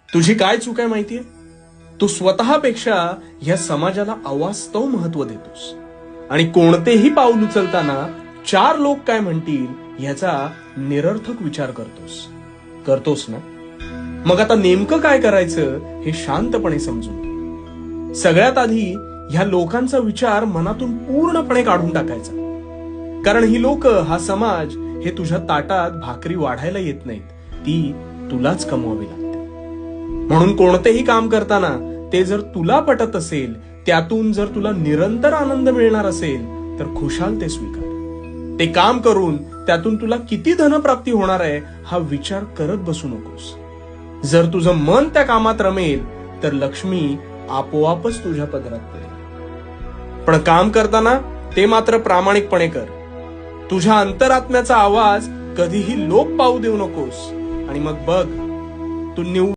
तुझी काय चूक आहे माहितीये? तू स्वतःपेक्षा या समाजाला अवास्तव महत्व देतोस आणि कोणतेही पाऊल उचलताना 4 लोक काय म्हणतील ह्याचा निरर्थक विचार करतोस ना? मग आता नेमकं काय करायचं हे शांतपणे समजून घे. सगळ्यात आधी ह्या लोकांचा विचार मनातून पूर्णपणे काढून टाकायचा. कारण ही लोक, हा समाज हे तुझ्या ताटात भाकरी वाढायला येत नाहीत, ती तुलाच कमवावी लागते. म्हणून कोणतेही काम करताना ते जर तुला पटत असेल, त्यातून जर तुला निरंतर आनंद मिळणार असेल, तर खुशाल ते स्वीकार. ते काम करून त्यातून तुला किती धनप्राप्ती होणार आहे हा विचार करत बसू नकोस. जर तुझं मन त्या कामात रमेल तर लक्ष्मी आपोआपच तुझ्या पदरात पडेल. पण काम करताना ते मात्र प्रामाणिकपणे कर. तुझ्या अंतरात्म्याचा आवाज कधीही लोप पावू देऊ नकोस. आणि मग बघ, तू